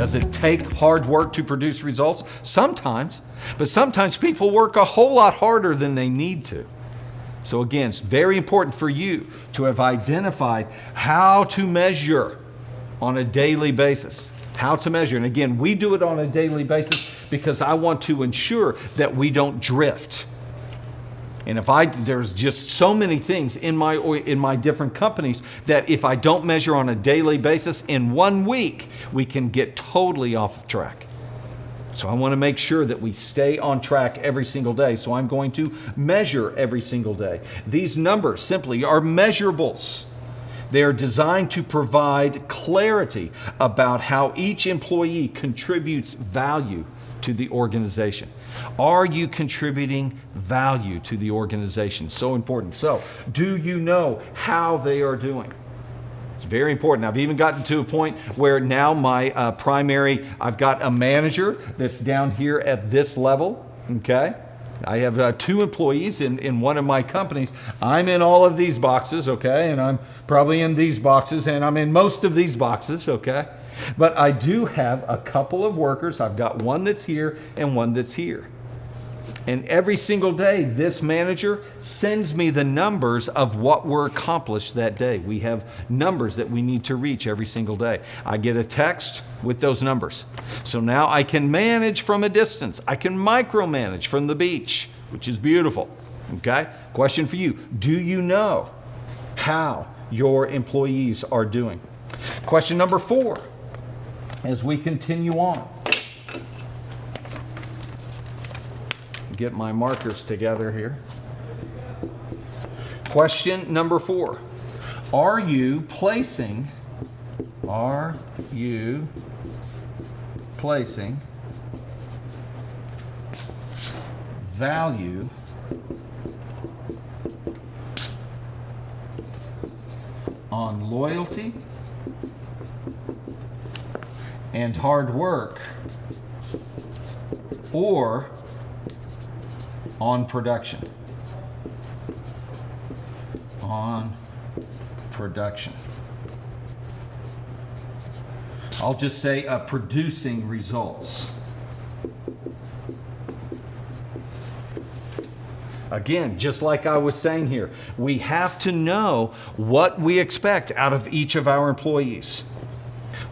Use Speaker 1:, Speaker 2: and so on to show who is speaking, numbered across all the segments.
Speaker 1: Does it take hard work to produce results? Sometimes, but sometimes people work a whole lot harder than they need to. So again, it's very important for you to have identified how to measure on a daily basis. How to measure. And again, we do it on a daily basis because I want to ensure that we don't drift. And there's just so many things in my different companies that if I don't measure on a daily basis, in 1 week, we can get totally off track. So I want to make sure that we stay on track every single day. So I'm going to measure every single day. These numbers simply are measurables. They are designed to provide clarity about how each employee contributes value to the organization. Are you contributing value to the organization? So important. So, do you know how they are doing? It's very important. I've even gotten to a point where now I've got a manager that's down here at this level, okay? I have 2 employees in one of my companies. I'm in all of these boxes, okay? And I'm probably in these boxes, and I'm in most of these boxes, okay? But I do have a couple of workers. I've got one that's here and one that's here. And every single day, this manager sends me the numbers of what were accomplished that day. We have numbers that we need to reach every single day. I get a text with those numbers. So now I can manage from a distance. I can micromanage from the beach, which is beautiful. Okay? Question for you. Do you know how your employees are doing? Question number 4, as we continue on. Get my markers together here. Question number 4. Are you placing value on loyalty and hard work, or on production? On production. I'll just say producing results. Again, just like I was saying here, we have to know what we expect out of each of our employees.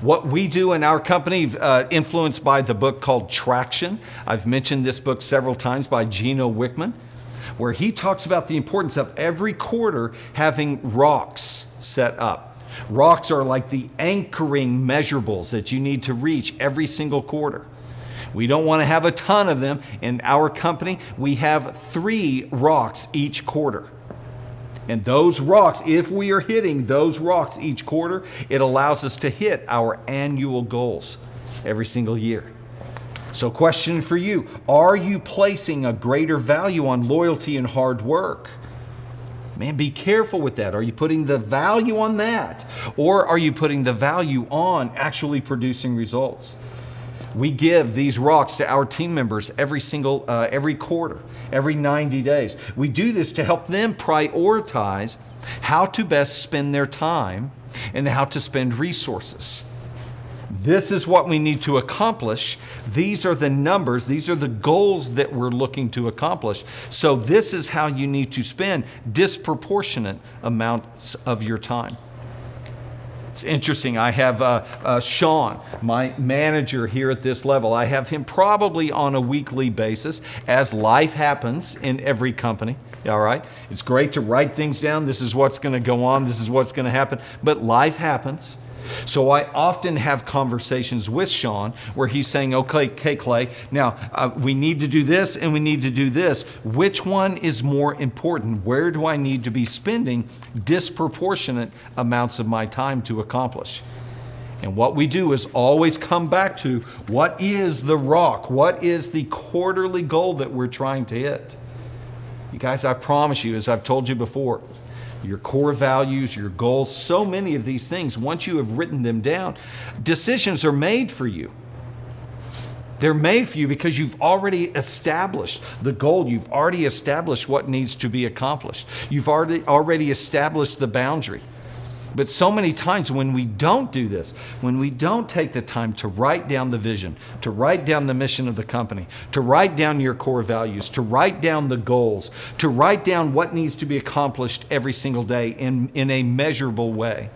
Speaker 1: What we do in our company, influenced by the book called Traction. I've mentioned this book several times by Gino Wickman, where he talks about the importance of every quarter having rocks set up. Rocks are like the anchoring measurables that you need to reach every single quarter. We don't want to have a ton of them. In our company, we have 3 rocks each quarter. And those rocks, if we are hitting those rocks each quarter, it allows us to hit our annual goals every single year. So question for you, are you placing a greater value on loyalty and hard work? Man, be careful with that. Are you putting the value on that? Or are you putting the value on actually producing results? We give these rocks to our team members every quarter, every 90 days. We do this to help them prioritize how to best spend their time and how to spend resources. This is what we need to accomplish. These are the numbers, these are the goals that we're looking to accomplish. So this is how you need to spend disproportionate amounts of your time. It's interesting. I have Sean, my manager here at this level. I have him probably on a weekly basis as life happens in every company. All right. It's great to write things down. This is what's going to go on. This is what's going to happen. But life happens. So I often have conversations with Sean where he's saying, okay, Clay, now we need to do this and we need to do this. Which one is more important? Where do I need to be spending disproportionate amounts of my time to accomplish? And what we do is always come back to what is the rock? What is the quarterly goal that we're trying to hit? You guys, I promise you, as I've told you before, your core values, your goals, so many of these things, once you have written them down, decisions are made for you. They're made for you because you've already established the goal. You've already established what needs to be accomplished. You've already established the boundary. But so many times when we don't do this, when we don't take the time to write down the vision, to write down the mission of the company, to write down your core values, to write down the goals, to write down what needs to be accomplished every single day in a measurable way.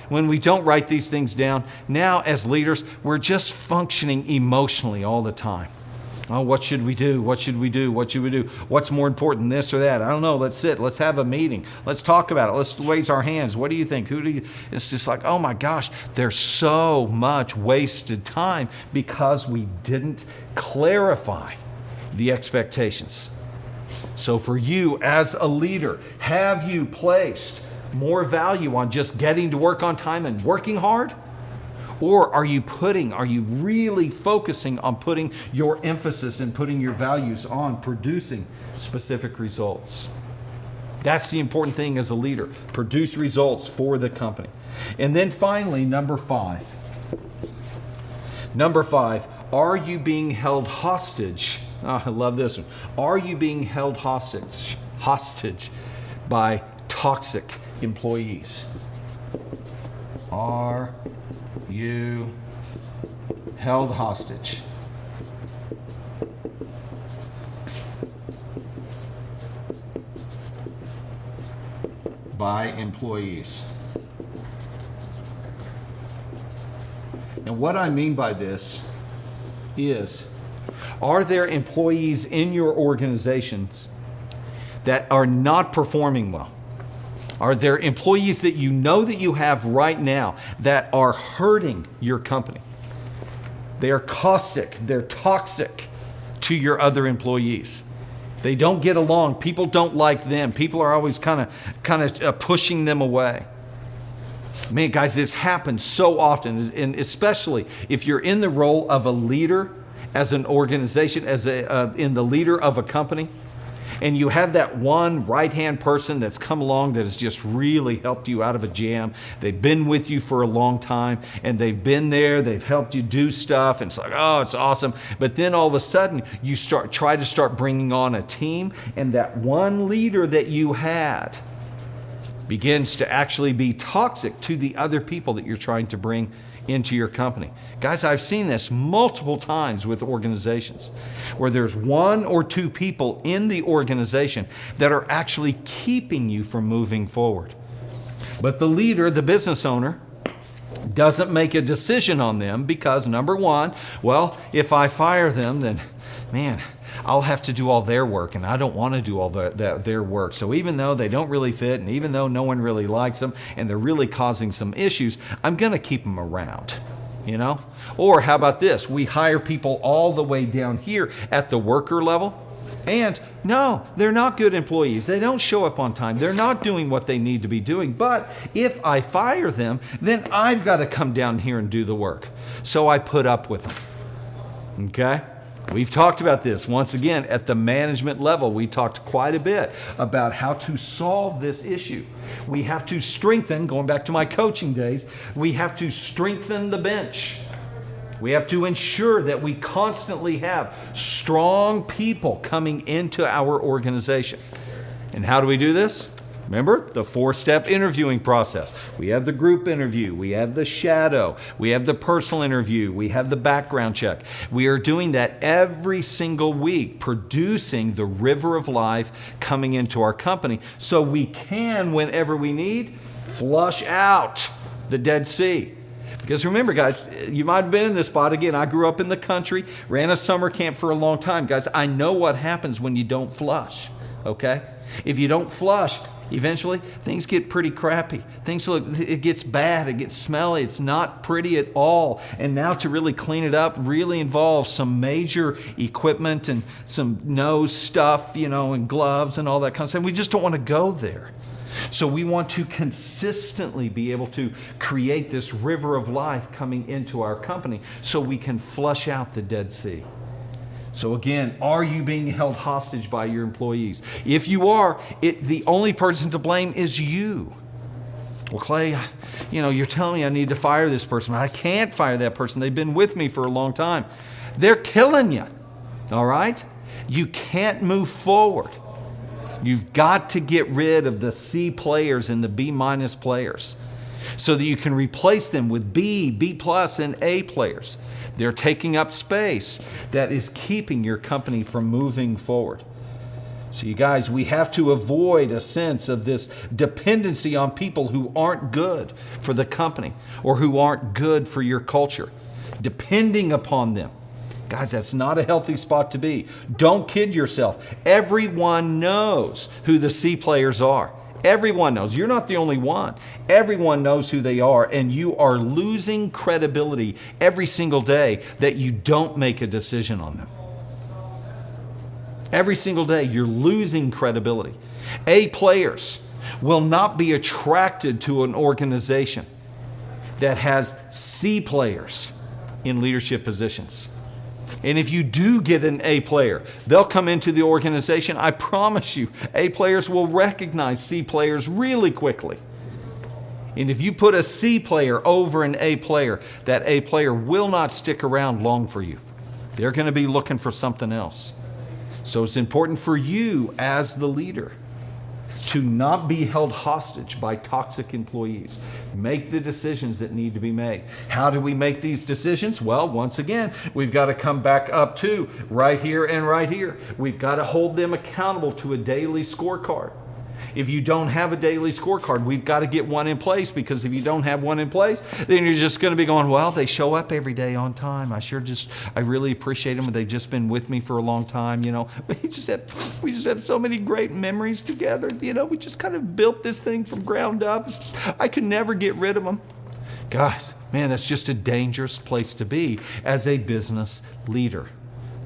Speaker 1: When we don't write these things down, now as leaders, we're just functioning emotionally all the time. Oh, what should we do? What should we do? What should we do? What's more important, this or that? I don't know. Let's sit. Let's have a meeting. Let's talk about it. Let's raise our hands. What do you think? Who do you? It's just like, oh my gosh, there's so much wasted time because we didn't clarify the expectations. So for you as a leader, have you placed more value on just getting to work on time and working hard? Or are you really focusing on putting your emphasis and putting your values on producing specific results? That's the important thing as a leader. Produce results for the company. And then finally, number five. Number five, are you being held hostage? Oh, I love this one. Are you being held hostage by toxic employees? Are you held hostage by employees? And what I mean by this is, are there employees in your organizations that are not performing well? Are there employees that you know that you have right now that are hurting your company? They are caustic, they're toxic to your other employees. They don't get along. People don't like them. People are always kind of pushing them away. Man, guys, this happens so often, and especially if you're in the role of a leader as an organization, in the leader of a company. And you have that one right-hand person that's come along that has just really helped you out of a jam. They've been with you for a long time, and they've been there. They've helped you do stuff, and it's like, oh, it's awesome. But then all of a sudden, you try to start bringing on a team, and that one leader that you had begins to actually be toxic to the other people that you're trying to bring into your company. Guys, I've seen this multiple times with organizations where there's one or two people in the organization that are actually keeping you from moving forward. But the leader, the business owner, doesn't make a decision on them because, number one, well, if I fire them, then, man, I'll have to do all their work, and I don't want to do all their work. So even though they don't really fit, and even though no one really likes them, and they're really causing some issues, I'm going to keep them around, you know? Or how about this? We hire people all the way down here at the worker level, and no, they're not good employees. They don't show up on time. They're not doing what they need to be doing. But if I fire them, then I've got to come down here and do the work. So I put up with them, okay? We've talked about this once again at the management level. We talked quite a bit about how to solve this issue. We have to strengthen, going back to my coaching days, we have to strengthen the bench. We have to ensure that we constantly have strong people coming into our organization. And how do we do this? Remember the 4-step interviewing process. We have the group interview, we have the shadow, we have the personal interview, we have the background check. We are doing that every single week, producing the river of life coming into our company so we can, whenever we need, flush out the Dead Sea. Because remember, guys, you might have been in this spot. Again, I grew up in the country, ran a summer camp for a long time. Guys, I know what happens when you don't flush, okay? If you don't flush, eventually things get pretty crappy. It gets bad, it gets smelly, it's not pretty at all. And now to really clean it up really involves some major equipment and some nose stuff, and gloves and all that kind of stuff. We just don't want to go there. So we want to consistently be able to create this river of life coming into our company so we can flush out the Dead Sea. So again, are you being held hostage by your employees? If you are, the only person to blame is you. Well, Clay, you're telling me I need to fire this person, but I can't fire that person. They've been with me for a long time. They're killing you, all right? You can't move forward. You've got to get rid of the C players and the B- players. so that you can replace them with B, B+, and A players. They're taking up space that is keeping your company from moving forward. So you guys, we have to avoid a sense of this dependency on people who aren't good for the company or who aren't good for your culture. Depending upon them. Guys, that's not a healthy spot to be. Don't kid yourself. Everyone knows who the C players are. Everyone knows. You're not the only one. Everyone knows who they are, and you are losing credibility every single day that you don't make a decision on them. Every single day, you're losing credibility. A players will not be attracted to an organization that has C players in leadership positions. And if you do get an A player, they'll come into the organization. I promise you, A players will recognize C players really quickly. And if you put a C player over an A player, that A player will not stick around long for you. They're going to be looking for something else. So it's important for you as the leader to not be held hostage by toxic employees. Make the decisions that need to be made. How do we make these decisions? Well, once again, we've got to come back up to right here and right here. We've got to hold them accountable to a daily scorecard. If you don't have a daily scorecard, we've got to get one in place, because if you don't have one in place, then you're just going to be going, well, they show up every day on time. I really appreciate them. They've just been with me for a long time. We just have so many great memories together. We just kind of built this thing from ground up. I could never get rid of them. Guys, man, that's just a dangerous place to be as a business leader.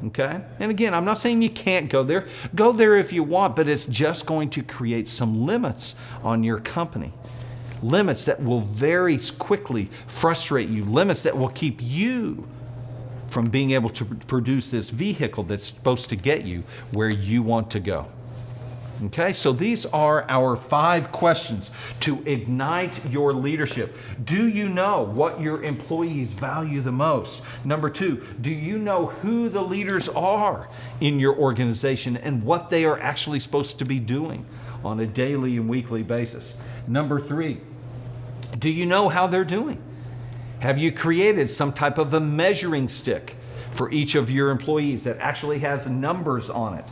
Speaker 1: Okay? And again, I'm not saying you can't go there. Go there if you want, but it's just going to create some limits on your company. Limits that will very quickly frustrate you. Limits that will keep you from being able to produce this vehicle that's supposed to get you where you want to go. Okay, so these are our 5 questions to ignite your leadership. Do you know what your employees value the most? Number 2, do you know who the leaders are in your organization and what they are actually supposed to be doing on a daily and weekly basis? Number 3, do you know how they're doing? Have you created some type of a measuring stick for each of your employees that actually has numbers on it?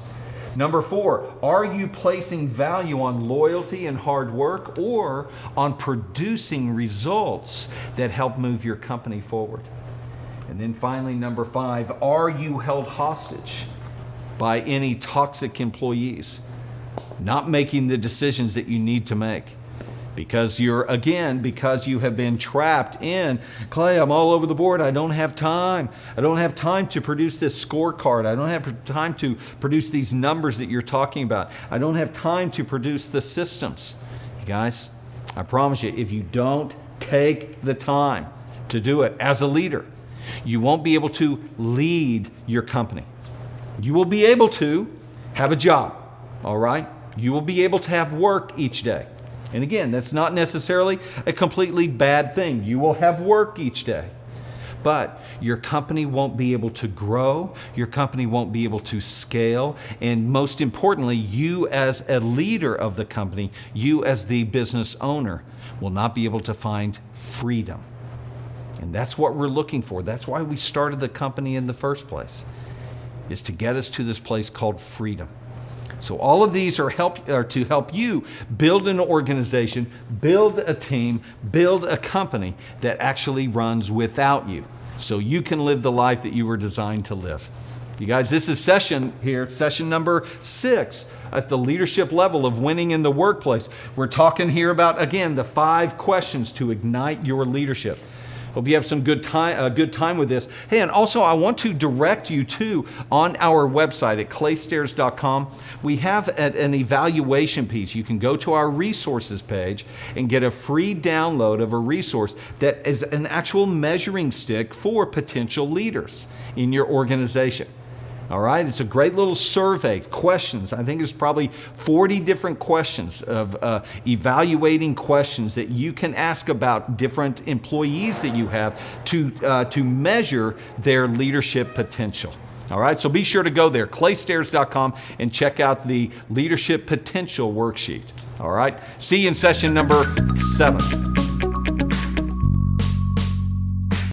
Speaker 1: Number 4, are you placing value on loyalty and hard work, or on producing results that help move your company forward? And then finally, number 5, are you held hostage by any toxic employees, not making the decisions that you need to make? Because you have been trapped in, Clay, I'm all over the board. I don't have time. I don't have time to produce this scorecard. I don't have time to produce these numbers that you're talking about. I don't have time to produce the systems. You guys, I promise you, if you don't take the time to do it as a leader, you won't be able to lead your company. You will be able to have a job, all right? You will be able to have work each day. And again, that's not necessarily a completely bad thing. You will have work each day. But your company won't be able to grow. Your company won't be able to scale. And most importantly, you as a leader of the company, you as the business owner, will not be able to find freedom. And that's what we're looking for. That's why we started the company in the first place, is to get us to this place called freedom. So all of these are to help you build an organization, build a team, build a company that actually runs without you, so you can live the life that you were designed to live. You guys, this is session number 6 at the leadership level of winning in the workplace. We're talking here about, again, the 5 questions to ignite your leadership. Hope you have some good time with this. Hey, and also I want to direct you to, on our website at claystairs.com, we have an evaluation piece. You can go to our resources page and get a free download of a resource that is an actual measuring stick for potential leaders in your organization. All right, it's a great little survey, questions. I think there's probably 40 different questions of evaluating questions that you can ask about different employees that you have to measure their leadership potential. All right, so be sure to go there, claystairs.com, and check out the leadership potential worksheet. All right, see you in session number 7.